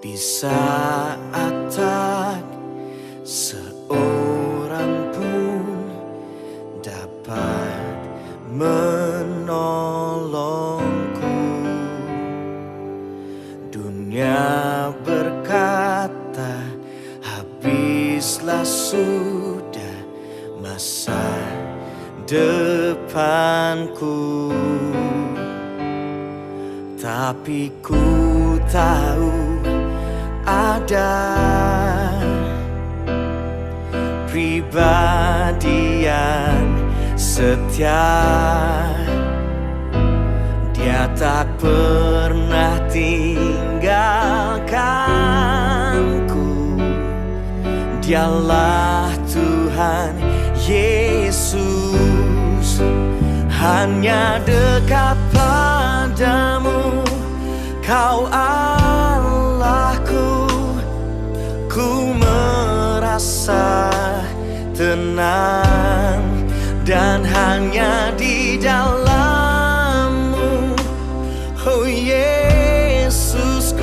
Di saat tak seorang pun dapat menolongku, dunia berkata habislah sudah masa depanku. Tapi ku tahu ada pribadi yang setia. Dia tak pernah tinggalkanku. Dialah Tuhan Yesus. Hanya dekat padamu, Kau Allahku. Ku merasa tenang dan hanya di dalam-Mu, oh Yesusku,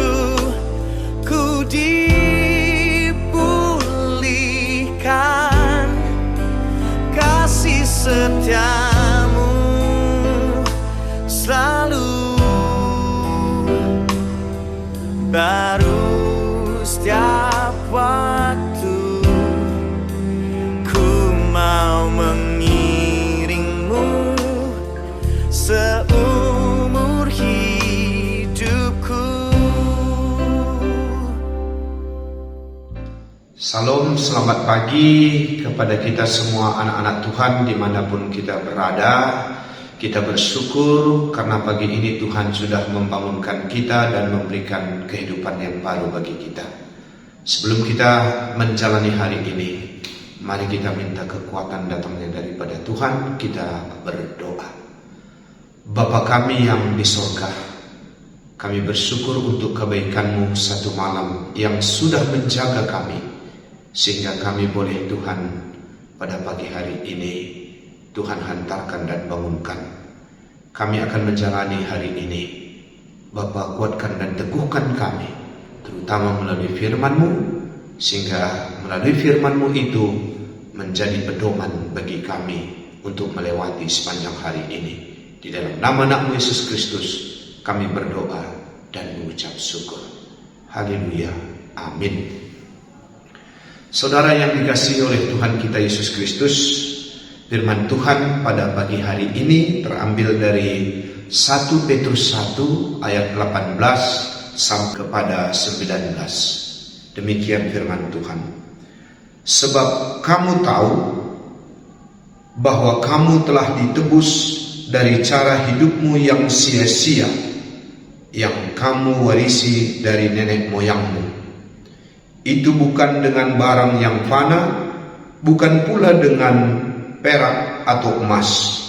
ku dipulihkan. Kasih setia-Mu selalu baru setiap waktu. Ku mau mengiringmu seumur hidupku. Salam, selamat pagi kepada kita semua anak-anak Tuhan dimanapun kita berada. Kita bersyukur karena pagi ini Tuhan sudah membangunkan kita dan memberikan kehidupan yang baru bagi kita. Sebelum kita menjalani hari ini, mari kita minta kekuatan datangnya daripada Tuhan. Kita berdoa. Bapa kami yang di sorga, kami bersyukur untuk kebaikan-Mu satu malam yang sudah menjaga kami, sehingga kami boleh Tuhan pada pagi hari ini Tuhan hantarkan dan bangunkan. Kami akan menjalani hari ini. Bapa, kuatkan dan teguhkan kami, terutama melalui firman-Mu, sehingga melalui firman-Mu itu menjadi pedoman bagi kami untuk melewati sepanjang hari ini. Di dalam nama anak-Mu Yesus Kristus kami berdoa dan mengucap syukur. Haleluya. Amin. Saudara yang dikasihi oleh Tuhan kita Yesus Kristus, firman Tuhan pada pagi hari ini terambil dari 1 Petrus 1 ayat 18 sampai kepada 19. Demikian firman Tuhan. Sebab kamu tahu bahwa kamu telah ditebus dari cara hidupmu yang sia-sia, yang kamu warisi dari nenek moyangmu. Itu bukan dengan barang yang fana, bukan pula dengan perak atau emas,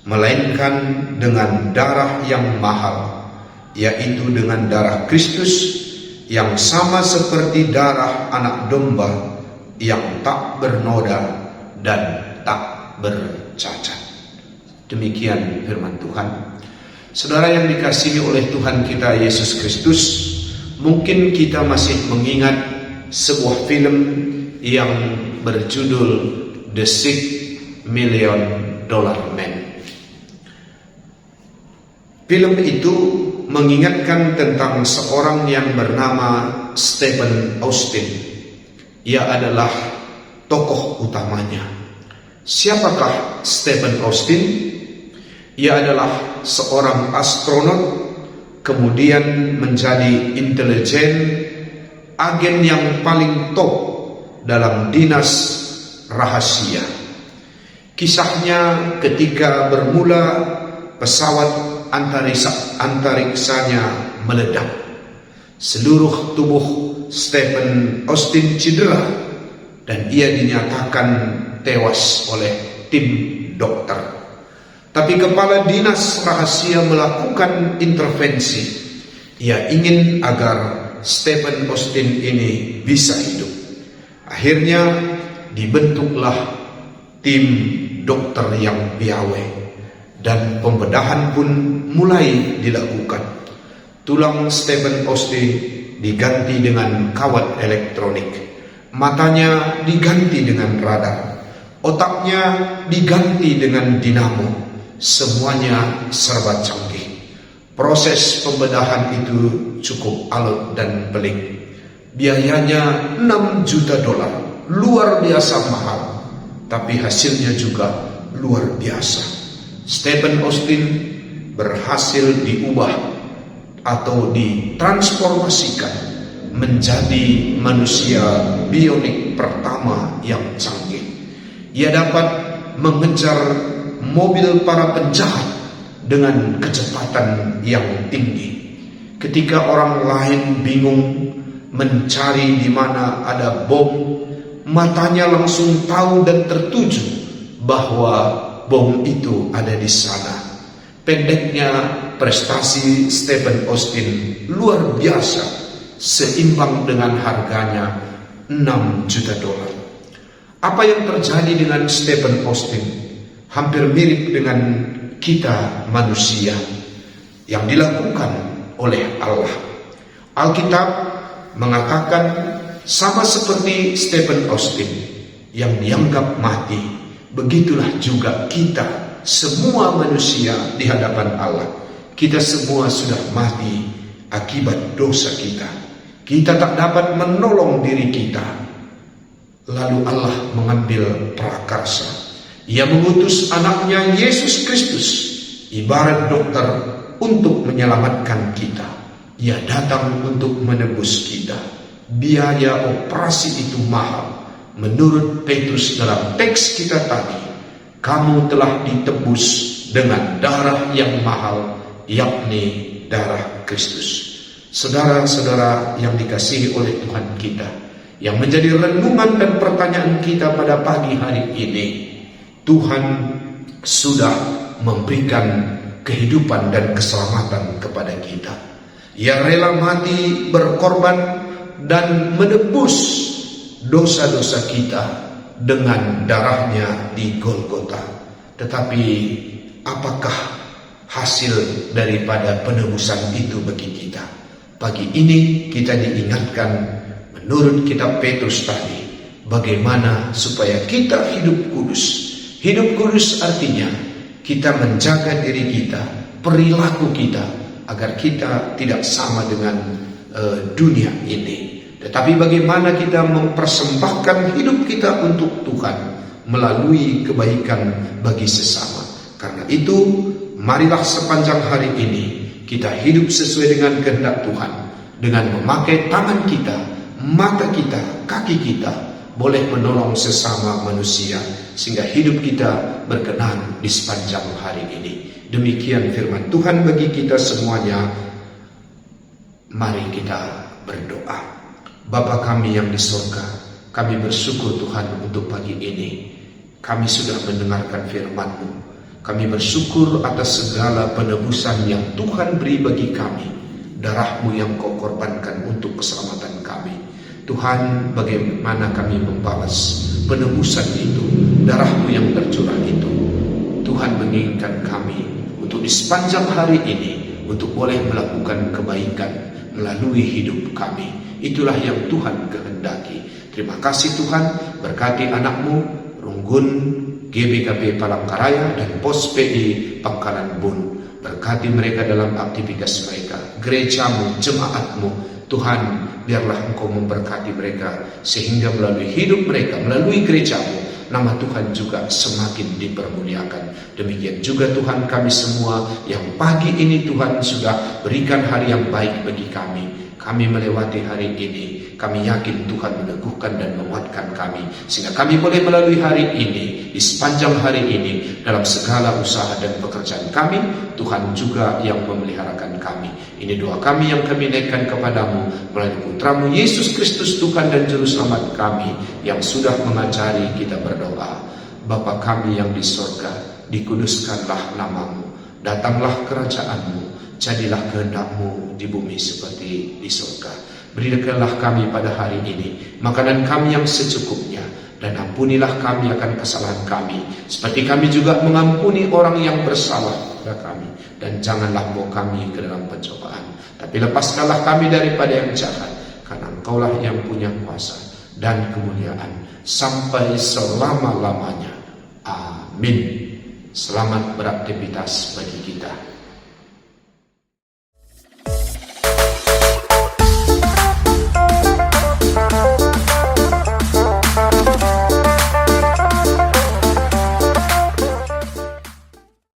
melainkan dengan darah yang mahal, yaitu dengan darah Kristus, yang sama seperti darah anak domba yang tak bernoda dan tak bercacat. Demikian firman Tuhan. Saudara yang dikasihi oleh Tuhan kita Yesus Kristus, mungkin kita masih mengingat sebuah film yang berjudul The $6 Million Man. Film itu mengingatkan tentang seorang yang bernama Stephen Austin. Ia adalah tokoh utamanya. Siapakah Stephen Austin? Ia adalah seorang astronot, kemudian menjadi intelijen, agen yang paling top dalam dinas rahasia. Kisahnya ketika bermula pesawat antariksanya meledak. Seluruh tubuh Stephen Austin cedera dan ia dinyatakan tewas oleh tim dokter. Tapi kepala dinas rahasia melakukan intervensi. Ia ingin agar Stephen Austin ini bisa hidup. Akhirnya dibentuklah tim dokter yang piawai dan pembedahan pun mulai dilakukan. Tulang Stephen Austin diganti dengan kawat elektronik, matanya diganti dengan radar, otaknya diganti dengan dinamo. Semuanya serba canggih. Proses pembedahan itu cukup alot dan pelik. Biayanya $6 juta, luar biasa mahal, tapi hasilnya juga luar biasa. Stephen Austin berhasil diubah atau ditransformasikan menjadi manusia bionik pertama yang canggih. Ia dapat mengejar mobil para penjahat dengan kecepatan yang tinggi. Ketika orang lain bingung mencari di mana ada bom, matanya langsung tahu dan tertuju bahwa bom itu ada di sana. Pendeknya, prestasi Stephen Austin luar biasa, seimbang dengan harganya $6 juta. Apa yang terjadi dengan Stephen Austin hampir mirip dengan kita manusia yang dilakukan oleh Allah. Alkitab mengatakan sama seperti Stephen Austin yang dianggap mati, begitulah juga kita semua manusia di hadapan Allah. Kita semua sudah mati akibat dosa kita. Kita tak dapat menolong diri kita. Lalu Allah mengambil prakarsa. Ia mengutus anaknya Yesus Kristus, ibarat dokter, untuk menyelamatkan kita. Ia datang untuk menebus kita. Biaya operasi itu mahal. Menurut Petrus dalam teks kita tadi, kamu telah ditebus dengan darah yang mahal, yakni darah Kristus. Saudara-saudara yang dikasihi oleh Tuhan kita, yang menjadi renungan dan pertanyaan kita pada pagi hari ini, Tuhan sudah memberikan kehidupan dan keselamatan kepada kita. Ia rela mati berkorban dan menebus dosa-dosa kita dengan darahnya di Golgota. Tetapi apakah hasil daripada penebusan itu bagi kita? Pagi ini kita diingatkan menurut kitab Petrus tadi, bagaimana supaya kita hidup kudus. Hidup kudus artinya kita menjaga diri kita, perilaku kita, agar kita tidak sama dengan dunia ini. Tetapi bagaimana kita mempersembahkan hidup kita untuk Tuhan melalui kebaikan bagi sesama. Karena itu, marilah sepanjang hari ini kita hidup sesuai dengan kehendak Tuhan, dengan memakai tangan kita, mata kita, kaki kita, boleh menolong sesama manusia, sehingga hidup kita berkenan di sepanjang hari ini. Demikian firman Tuhan bagi kita semuanya. Mari kita berdoa. Bapa kami yang di surga, kami bersyukur Tuhan untuk pagi ini. Kami sudah mendengarkan firman-Mu. Kami bersyukur atas segala penebusan yang Tuhan beri bagi kami. Darah-Mu yang Kau korbankan untuk keselamatan kami. Tuhan, bagaimana kami membalas penebusan itu, darah-Mu yang tercurah itu. Tuhan menginginkan kami untuk di sepanjang hari ini, untuk boleh melakukan kebaikan melalui hidup kami. Itulah yang Tuhan kehendaki. Terima kasih Tuhan, berkati anak-Mu, Runggun, GBKP Palangkaraya, dan Pos PI Pangkalan Bun. Berkati mereka dalam aktivitas mereka, gereja-Mu, jemaat-Mu. Tuhan, biarlah Engkau memberkati mereka, sehingga melalui hidup mereka, melalui gereja-Mu, nama Tuhan juga semakin dipermuliakan. Demikian juga Tuhan, kami semua yang pagi ini Tuhan sudah berikan hari yang baik bagi kami. Kami melewati hari ini, kami yakin Tuhan meneguhkan dan menguatkan kami, sehingga kami boleh melalui hari ini, di sepanjang hari ini, dalam segala usaha dan pekerjaan kami, Tuhan juga yang memeliharakan kami. Ini doa kami yang kami naikkan kepadamu melalui Putra-Mu Yesus Kristus, Tuhan dan Juru Selamat kami, yang sudah mengajari kita berdoa. Bapa kami yang di surga, dikuduskanlah nama-Mu, datanglah kerajaan-Mu, jadilah kehendak-Mu di bumi seperti di surga. Berikanlah kami pada hari ini makanan kami yang secukupnya, dan ampunilah kami akan kesalahan kami, seperti kami juga mengampuni orang yang bersalah kepada kami. Dan janganlah bawa kami ke dalam pencobaan, tapi lepaskanlah kami daripada yang jahat. Engkaulah yang punya kuasa dan kemuliaan sampai selama-lamanya. Amin. Selamat beraktivitas bagi kita.